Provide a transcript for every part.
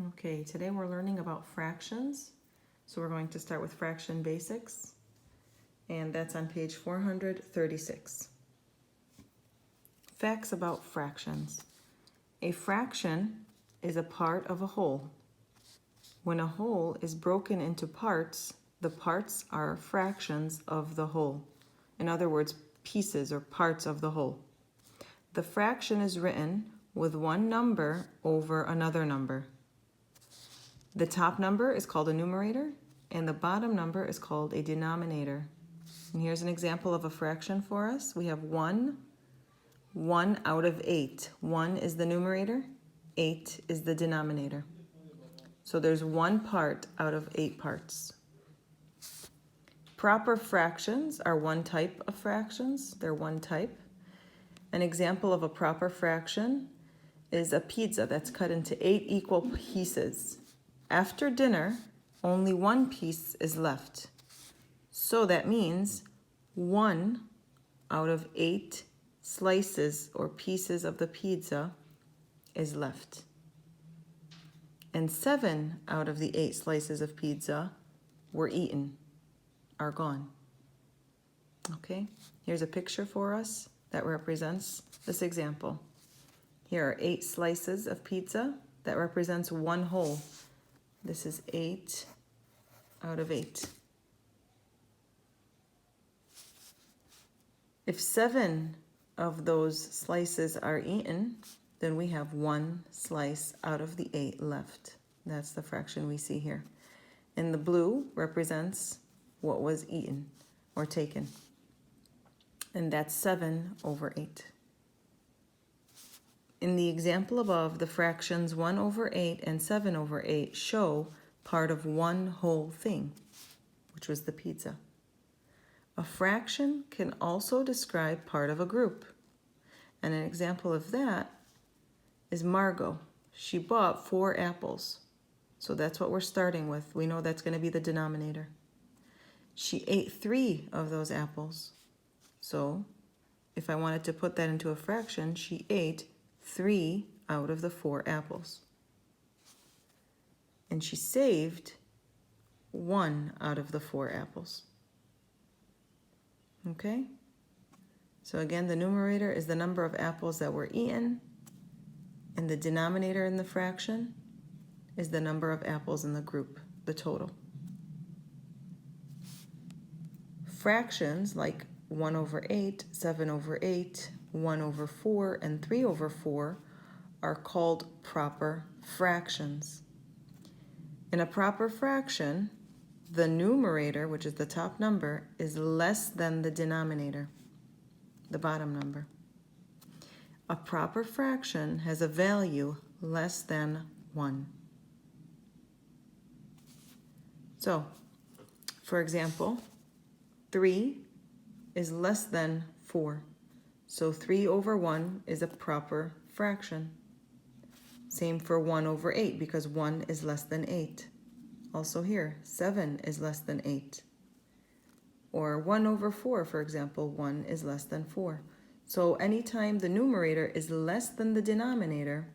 Okay, today we're learning about fractions. So we're going to start with fraction basics, and that's on page 436. Facts about fractions. A fraction is a part of a whole. When a whole is broken into parts, the parts are fractions of the whole. In other words, pieces or parts of the whole. The fraction is written with one number over another number. The top number is called a numerator, and the bottom number is called a denominator. And here's an example of a fraction for us. We have 1 out of 8. 1 is the numerator, 8 is the denominator. So there's one part out of 8 parts. Proper fractions are one type of fractions. They're one type. An example of a proper fraction is a pizza that's cut into 8 equal pieces. After dinner, only one piece is left. So that means 1 out of 8 slices or pieces of the pizza is left. And 7 out of the 8 slices of pizza were eaten, are gone. Okay, here's a picture for us that represents this example. Here are 8 slices of pizza that represents one whole. This is 8 out of 8. If 7 of those slices are eaten, then we have 1 slice out of the 8 left. That's the fraction we see here. And the blue represents what was eaten or taken. And that's 7 over 8. In the example above, the fractions 1 over 8 and 7 over 8 show part of one whole thing, which was the pizza. A fraction can also describe part of a group. And an example of that is Margot. She bought 4 apples. So that's what we're starting with. We know that's going to be the denominator. She ate 3 of those apples. So if I wanted to put that into a fraction, she ate 3 out of the 4 apples. And she saved 1 out of the 4 apples. Okay? So again, the numerator is the number of apples that were eaten, and the denominator in the fraction is the number of apples in the group, the total. Fractions like 1 over 8, 7 over 8, 1 over 4, and 3 over 4 are called proper fractions. In a proper fraction, the numerator, which is the top number, is less than the denominator, the bottom number. A proper fraction has a value less than 1. So, for example, 3 is less than 4. So 3 over 1 is a proper fraction. Same for 1 over 8 because 1 is less than 8. Also here, 7 is less than 8. Or 1 over 4, for example, 1 is less than 4. So anytime the numerator is less than the denominator,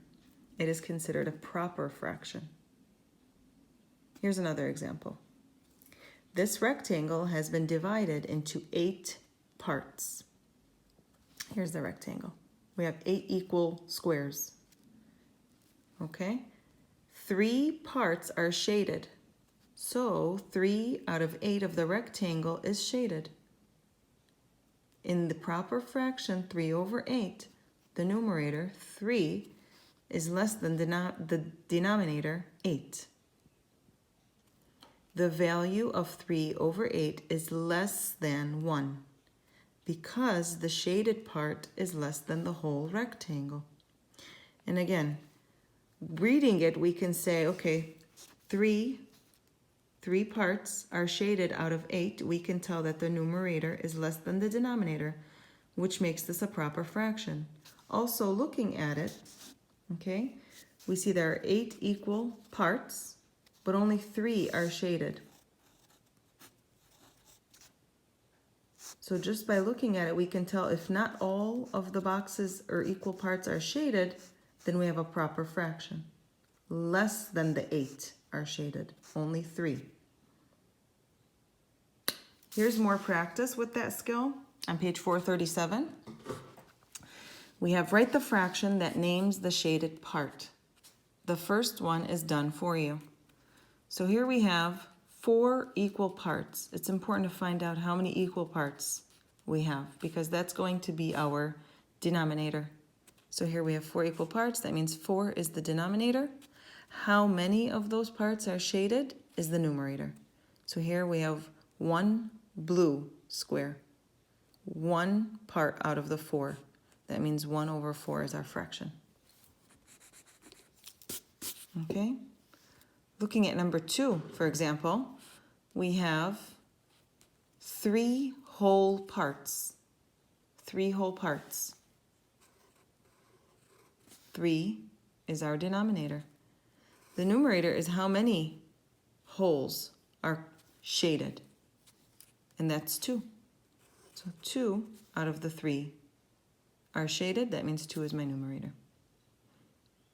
it is considered a proper fraction. Here's another example. This rectangle has been divided into 8 parts. Here's the rectangle. We have 8 equal squares. Okay? 3 parts are shaded. So 3 out of 8 of the rectangle is shaded. In the proper fraction 3 over 8, the numerator 3 is less than the denominator 8. The value of 3 over 8 is less than 1 because the shaded part is less than the whole rectangle. And again, reading it, we can say, okay, 3 parts are shaded out of 8. We can tell that the numerator is less than the denominator, which makes this a proper fraction. Also, looking at it, okay, we see there are 8 equal parts, but only 3 are shaded. So just by looking at it, we can tell if not all of the boxes or equal parts are shaded, then we have a proper fraction. less than the 8 are shaded. Only 3. Here's more practice with that skill. On page 437, we have write the fraction that names the shaded part. The first one is done for you. So here we have 4 equal parts. It's important to find out how many equal parts we have because that's going to be our denominator. So here we have 4 equal parts. That means 4 is the denominator. How many of those parts are shaded is the numerator. So here we have 1 blue square. 1 part out of the 4. That means 1 over 4 is our fraction. Okay? Looking at number 2, for example, we have 3 whole parts. 3 whole parts. 3 is our denominator. The numerator is how many wholes are shaded. And that's 2. So 2 out of the 3 are shaded. That means 2 is my numerator.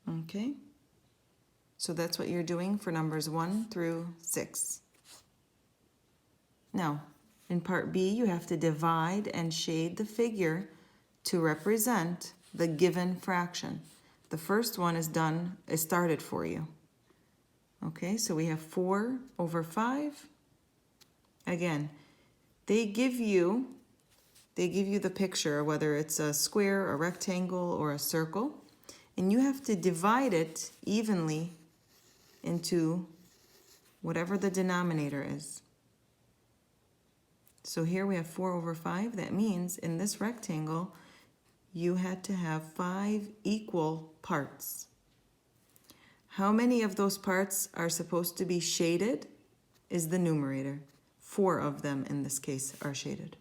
Okay? So that's what you're doing for numbers 1 through 6. Now, in part B, you have to divide and shade the figure to represent the given fraction. The first one is started for you. Okay, so we have 4 over 5. Again, they give you the picture, whether it's a square, a rectangle, or a circle, and you have to divide it evenly into whatever the denominator is. So here we have 4 over 5. That means in this rectangle, you had to have 5 equal parts. How many of those parts are supposed to be shaded is the numerator. 4 of them in this case are shaded.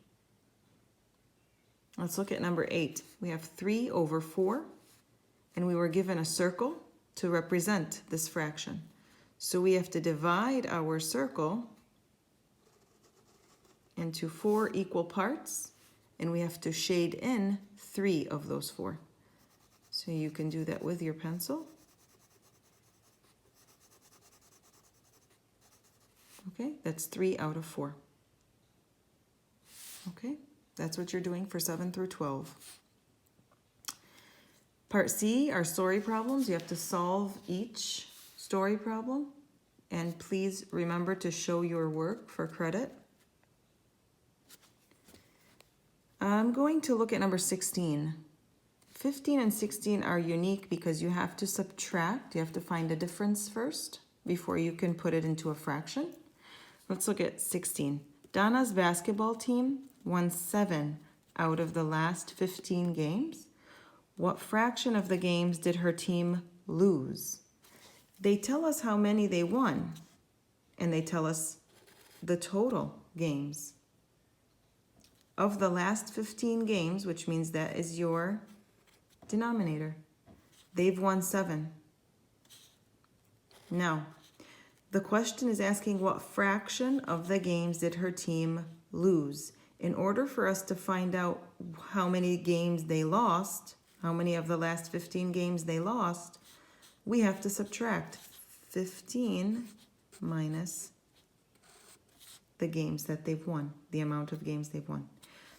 Let's look at number 8. We have 3 over 4, and we were given a circle to represent this fraction. So we have to divide our circle into 4 equal parts, and we have to shade in 3 of those 4. So you can do that with your pencil. Okay, that's 3 out of 4. Okay, that's what you're doing for 7 through 12. Part C are story problems. You have to solve each story problem. And please remember to show your work for credit. I'm going to look at number 16. 15 and 16 are unique because you have to subtract. You have to find a difference first before you can put it into a fraction. Let's look at 16. Donna's basketball team won 7 out of the last 15 games. What fraction of the games did her team lose? They tell us how many they won, and they tell us the total games. Of the last 15 games, which means that is your denominator, they've won 7. Now, the question is asking what fraction of the games did her team lose? In order for us to find out how many games they lost, how many of the last 15 games they lost, we have to subtract 15 minus the games that they've won, the amount of games they've won.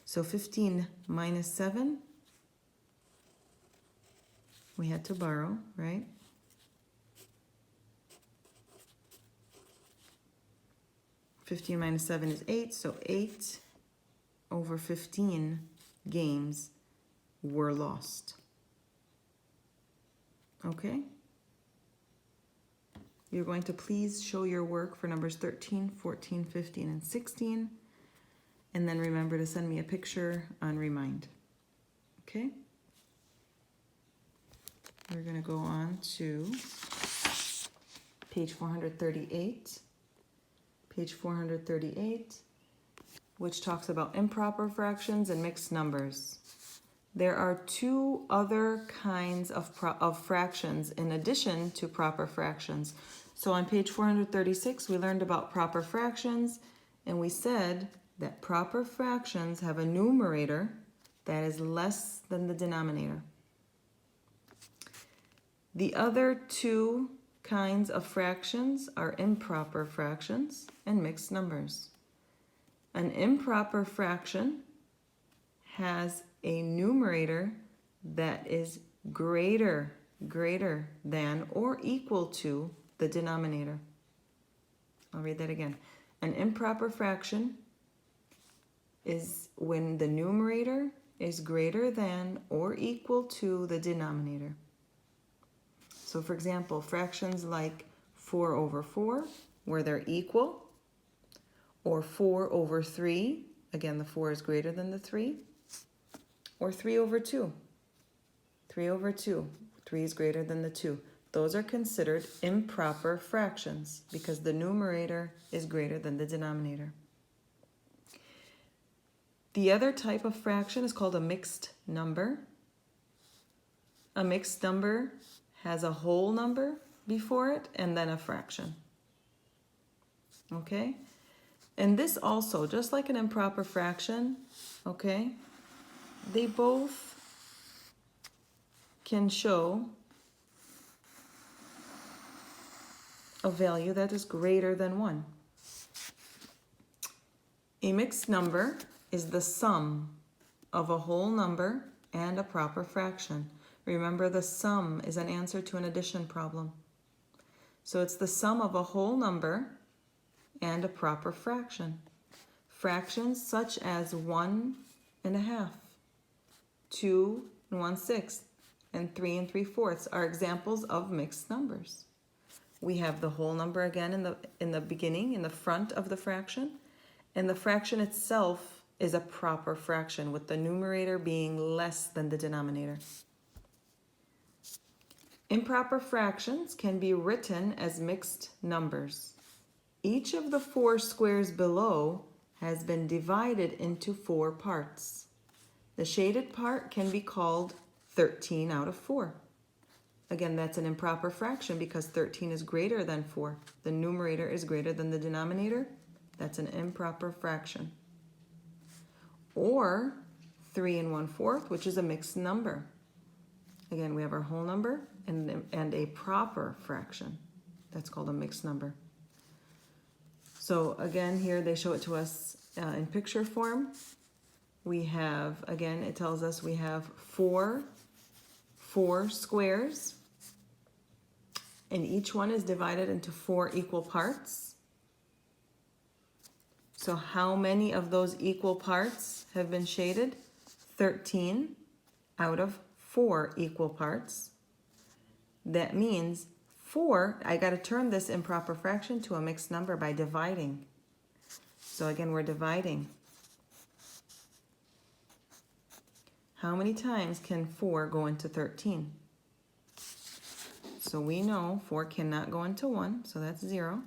So 15 minus 7, we had to borrow, right? Fifteen minus 7 is 8, so 8 over 15 games were lost. Okay? You're going to please show your work for numbers 13, 14, 15, and 16. And then remember to send me a picture on Remind. Okay? We're going to go on to page 438. Page 438, which talks about improper fractions and mixed numbers. There are 2 other kinds of fractions in addition to proper fractions. So on page 436, we learned about proper fractions, and we said that proper fractions have a numerator that is less than the denominator. The other 2 kinds of fractions are improper fractions and mixed numbers. An improper fraction has a numerator that is greater than or equal to the denominator. I'll read that again. An improper fraction is when the numerator is greater than or equal to the denominator. So for example, fractions like 4 over 4, where they're equal, or 4 over 3, again the 4 is greater than the 3, or 3 over 2. 3 over 2, 3 is greater than the 2. Those are considered improper fractions because the numerator is greater than the denominator. The other type of fraction is called a mixed number. A mixed number has a whole number before it and then a fraction. Okay? And this also, just like an improper fraction, okay, they both can show a value that is greater than 1. A mixed number is the sum of a whole number and a proper fraction. Remember, the sum is an answer to an addition problem. So it's the sum of a whole number and a proper fraction. Fractions such as 1 1/2, 2 1/6, and 3 3/4 are examples of mixed numbers. We have the whole number again in the beginning, in the front of the fraction, and the fraction itself is a proper fraction with the numerator being less than the denominator. Improper fractions can be written as mixed numbers. Each of the 4 squares below has been divided into 4 parts. The shaded part can be called 13 out of 4. Again, that's an improper fraction because 13 is greater than 4. The numerator is greater than the denominator. That's an improper fraction. Or 3 1/4, which is a mixed number. Again, we have our whole number and a proper fraction. That's called a mixed number. So again, here they show it to us in picture form. We have, again, it tells us we have 4 squares, and each one is divided into 4 equal parts. So how many of those equal parts have been shaded? 13 out of 4 equal parts. That means 4, I got to turn this improper fraction to a mixed number by dividing. So again, we're dividing. How many times can 4 go into 13? So we know 4 cannot go into 1, so that's 0.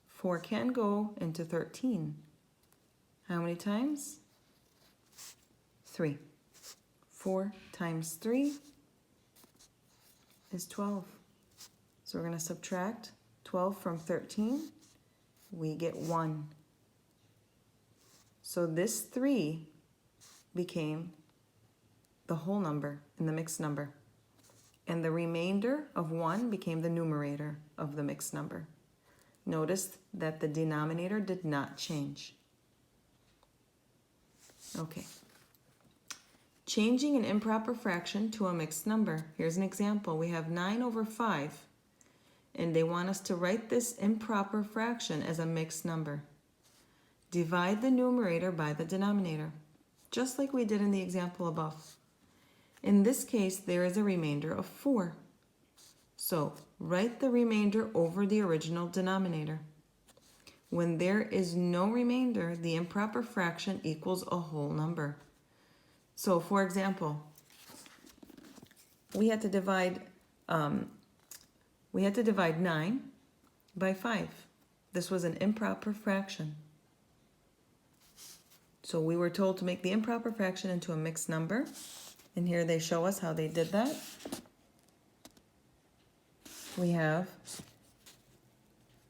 4 can go into 13. How many times? 3. 4 times 3 is 12. So we're going to subtract 12 from 13. We get 1. So this 3 became the whole number in the mixed number. And the remainder of 1 became the numerator of the mixed number. Notice that the denominator did not change. Okay. Changing an improper fraction to a mixed number. Here's an example. We have 9 over 5, and they want us to write this improper fraction as a mixed number. Divide the numerator by the denominator, just like we did in the example above. In this case, there is a remainder of 4. So write the remainder over the original denominator. When there is no remainder, the improper fraction equals a whole number. So for example, we had to divide 9 by 5. This was an improper fraction. So we were told to make the improper fraction into a mixed number. And here they show us how they did that. We have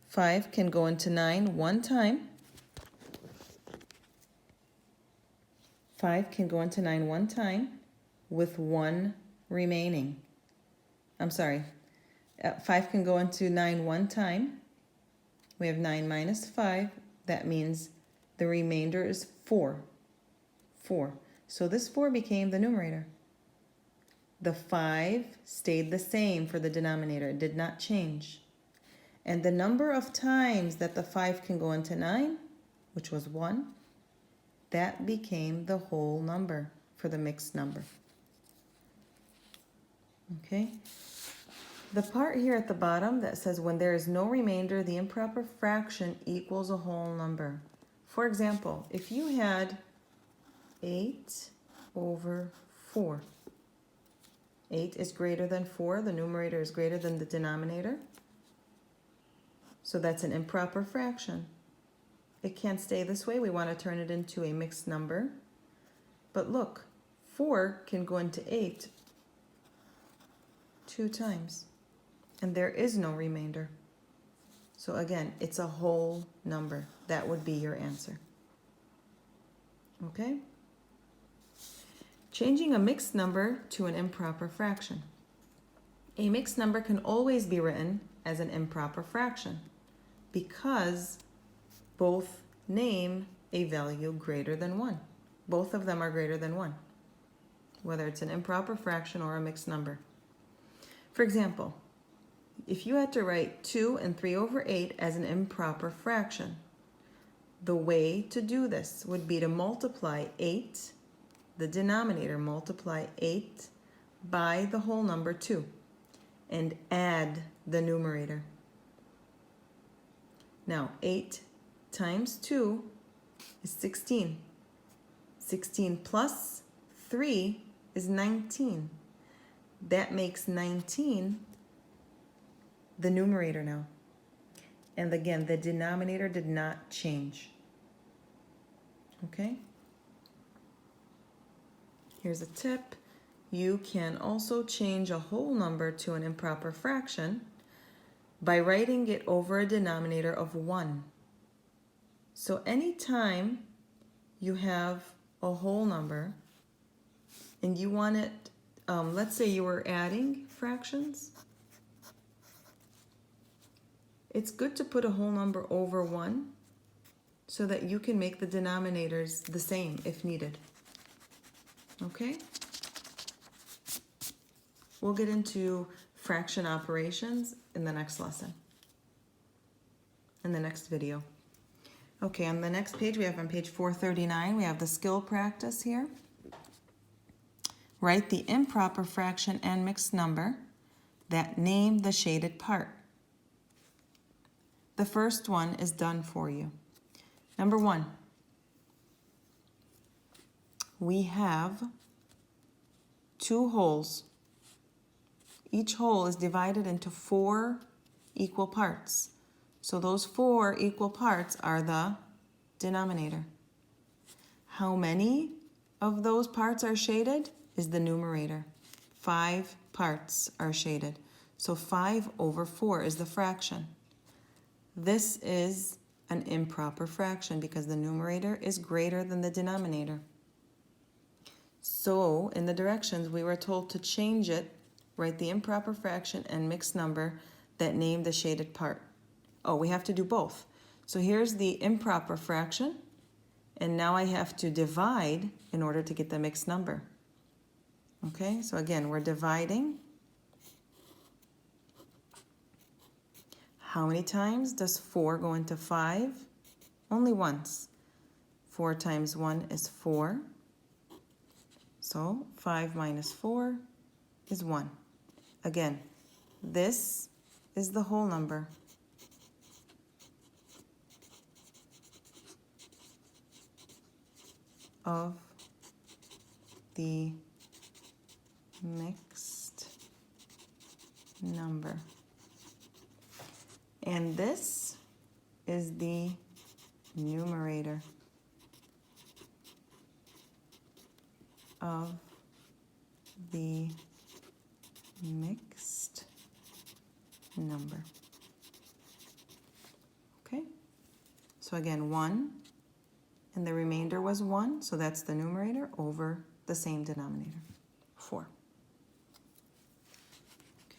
5 can go into 9 one time. 5 can go into 9 one time with 1 remaining. I'm sorry. 5 can go into 9 one time. We have 9 minus 5. That means the remainder is 4. 4. So this 4 became the numerator. The 5 stayed the same for the denominator. It did not change. And the number of times that the 5 can go into 9, which was 1, that became the whole number for the mixed number. Okay? The part here at the bottom that says when there is no remainder, the improper fraction equals a whole number. For example, if you had 8 over 4. 8 is greater than 4. The numerator is greater than the denominator. So that's an improper fraction. It can't stay this way. We want to turn it into a mixed number. But look, 4 can go into 8 2 times. And there is no remainder. So again, it's a whole number. That would be your answer. Okay? Changing a mixed number to an improper fraction. A mixed number can always be written as an improper fraction because both name a value greater than 1. Both of them are greater than 1, whether it's an improper fraction or a mixed number. For example, if you had to write 2 and 3 over 8 as an improper fraction, the way to do this would be to multiply 8, the denominator, multiply 8 by the whole number 2, and add the numerator. Now, 8 times 2 is 16. 16 plus 3 is 19. That makes 19 the numerator now. And again, the denominator did not change. Okay? Here's a tip. You can also change a whole number to an improper fraction by writing it over a denominator of 1. So anytime you have a whole number and you want it, let's say you were adding fractions, it's good to put a whole number over 1 so that you can make the denominators the same if needed. Okay? We'll get into fraction operations in the next lesson, in the next video. Okay, on the next page, we have on page 439, we have the skill practice here. Write the improper fraction and mixed number that name the shaded part. The first one is done for you. Number 1, we have 2 wholes. Each whole is divided into 4 equal parts. So those 4 equal parts are the denominator. How many of those parts are shaded is the numerator. 5 parts are shaded. So 5 over 4 is the fraction. This is an improper fraction because the numerator is greater than the denominator. So in the directions, we were told to change it, write the improper fraction and mixed number that name the shaded part. Oh, we have to do both. So here's the improper fraction, and now I have to divide in order to get the mixed number. Okay, so again, we're dividing. How many times does 4 go into 5? Only once. 4 times 1 is 4. So 5 minus 4 is 1. Again, this is the whole number. Of the mixed number. And this is the numerator of the mixed number. Okay? So again, 1, and the remainder was 1, so that's the numerator over the same denominator, 4.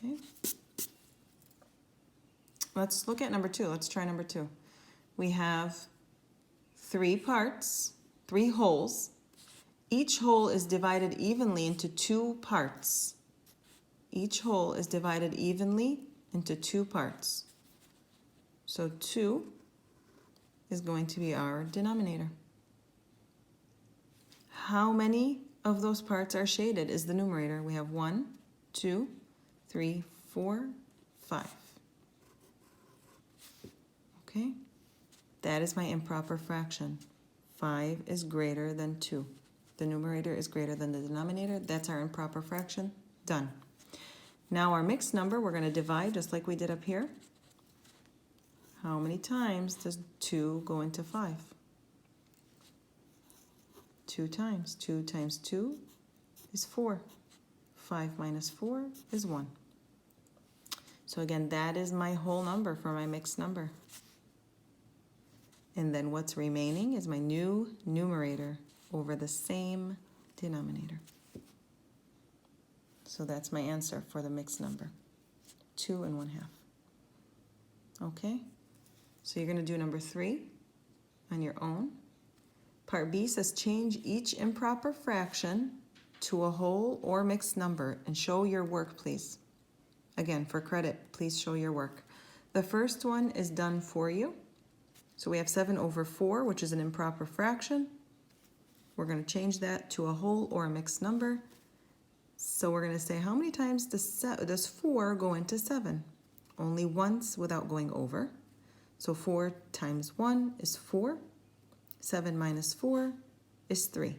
Okay? let's look at number 2. Let's try number 2. We have 3 parts, 3 holes. Each hole is divided evenly into 2 parts. Each hole is divided evenly into 2 parts. So 2 is going to be our denominator. How many of those parts are shaded is the numerator. We have 1, 2, 3, 4, 5. Okay, that is my improper fraction. 5 is greater than 2. The numerator is greater than the denominator. That's our improper fraction. Done. Now our mixed number, we're going to divide just like we did up here. How many times does 2 go into 5? 2 times. 2 times 2 is 4. 5 minus 4 is 1. So again, that is my whole number for my mixed number. And then what's remaining is my new numerator over the same denominator. So that's my answer for the mixed number, 2 1/2. Okay, so you're going to do number 3 on your own. Part B says change each improper fraction to a whole or mixed number and show your work, please. Again, for credit, please show your work. The first one is done for you. So we have 7 over 4, which is an improper fraction. We're going to change that to a whole or a mixed number. So we're going to say, how many times does 4 go into 7? Only once without going over. So 4 times 1 is 4. 7 minus 4 is 3.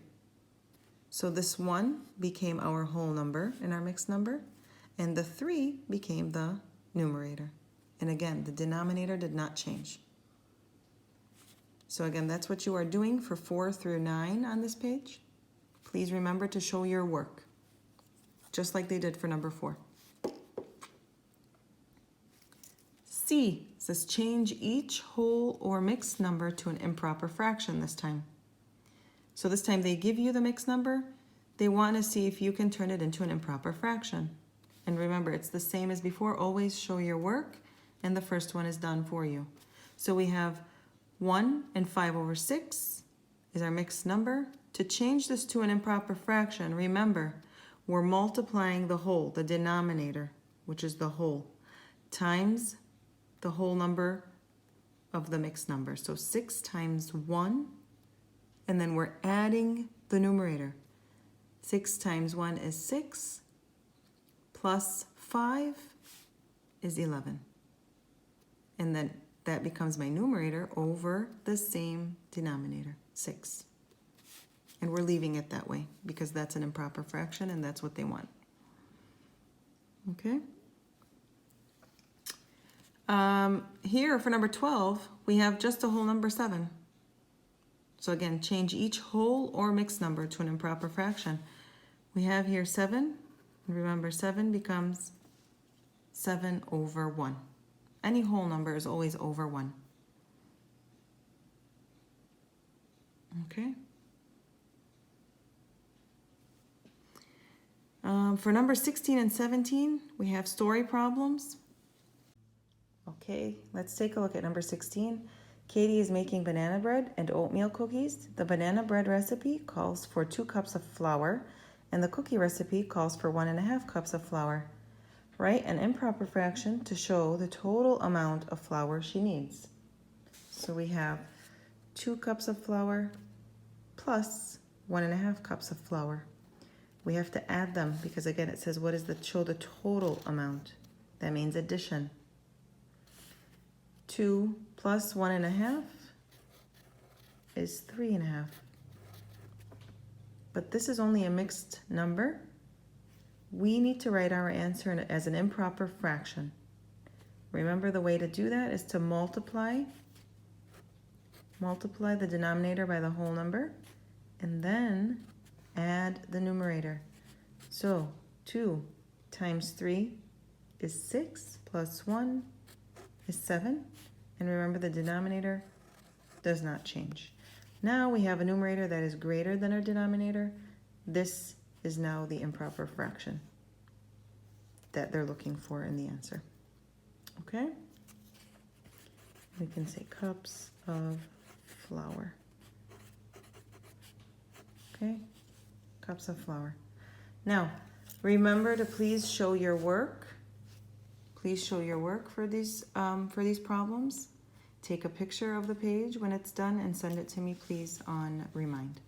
So this 1 became our whole number in our mixed number, and the 3 became the numerator. And again, the denominator did not change. So again, that's what you are doing for 4 through 9 on this page. Please remember to show your work, just like they did for number 4. C says change each whole or mixed number to an improper fraction this time. So this time they give you the mixed number. They want to see if you can turn it into an improper fraction. And remember, it's the same as before. Always show your work, and the first one is done for you. So we have 1 and 5 over 6 is our mixed number. To change this to an improper fraction, remember, we're multiplying the whole, the denominator, which is the whole, times the whole number of the mixed number. So 6 times 1, and then we're adding the numerator. 6 times 1 is 6, plus 5 is 11. And then that becomes my numerator over the same denominator, 6. And we're leaving it that way because that's an improper fraction and that's what they want. Okay? Here for number 12, we have just a whole number 7. So again, change each whole or mixed number to an improper fraction. We have here 7. Remember, 7 becomes 7 over 1. Any whole number is always over 1. Okay. For number 16 and 17, we have story problems. Okay, let's take a look at number 16. Katie is making banana bread and oatmeal cookies. The banana bread recipe calls for 2 cups of flour, and the cookie recipe calls for 1.5 cups of flour. Write an improper fraction to show the total amount of flour she needs. So we have 2 cups of flour plus 1.5 cups of flour. We have to add them because again it says what is show the total amount. That means addition. 2 plus 1.5 is 3.5. But this is only a mixed number. We need to write our answer as an improper fraction. Remember, the way to do that is to multiply the denominator by the whole number and then add the numerator. So 2 times 3 is 6 plus 1 is 7. And remember, the denominator does not change. Now we have a numerator that is greater than our denominator. This is now the improper fraction that they're looking for in the answer. Okay? We can say cups of flour. Okay, cups of flour. Now, remember to please show your work. Please show your work for these problems. Take a picture of the page when it's done and send it to me, please, on Remind.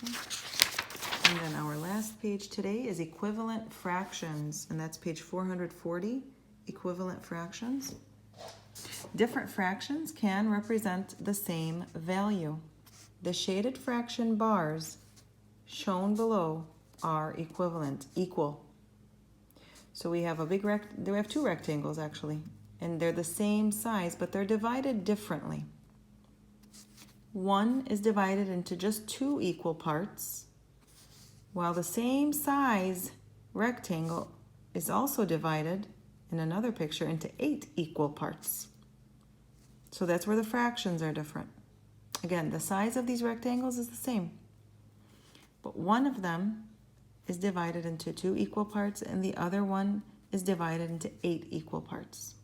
Okay. And then our last page today is equivalent fractions, and that's page 440, equivalent fractions. Different fractions can represent the same value. The shaded fraction bars shown below are equal. So we have we have two rectangles actually, and they're the same size, but they're divided differently. One is divided into just 2 equal parts, while the same size rectangle is also divided in another picture into 8 equal parts. So that's where the fractions are different. Again, the size of these rectangles is the same, but one of them is divided into 2 equal parts and the other one is divided into 8 equal parts.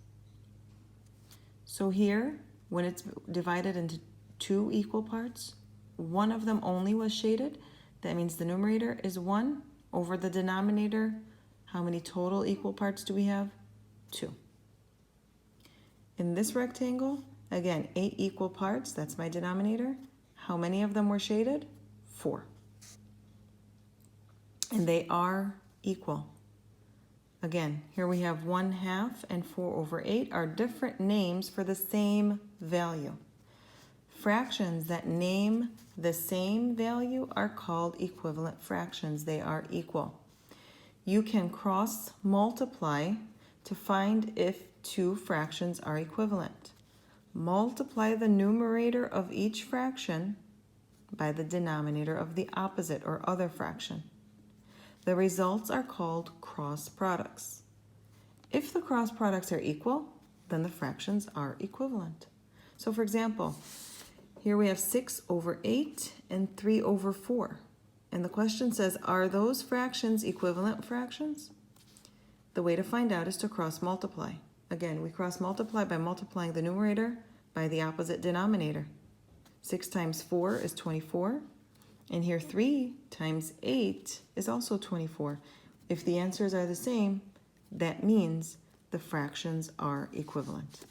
So here, when it's divided into 2 equal parts, one of them only was shaded. That means the numerator is 1 over the denominator. How many total equal parts do we have? 2. In this rectangle, again, 8 equal parts, that's my denominator. How many of them were shaded? 4. And they are equal. Again, here we have 1/2 and 4/8 are different names for the same value. Fractions that name the same value are called equivalent fractions. They are equal. You can cross multiply to find if 2 fractions are equivalent. Multiply the numerator of each fraction by the denominator of the opposite or other fraction. The results are called cross products. If the cross products are equal, then the fractions are equivalent. So for example, here we have 6/8 and 3/4. And the question says, are those fractions equivalent fractions? The way to find out is to cross multiply. Again, we cross multiply by multiplying the numerator by the opposite denominator. 6 times 4 is 24. And here 3 times 8 is also 24. If the answers are the same, that means the fractions are equivalent.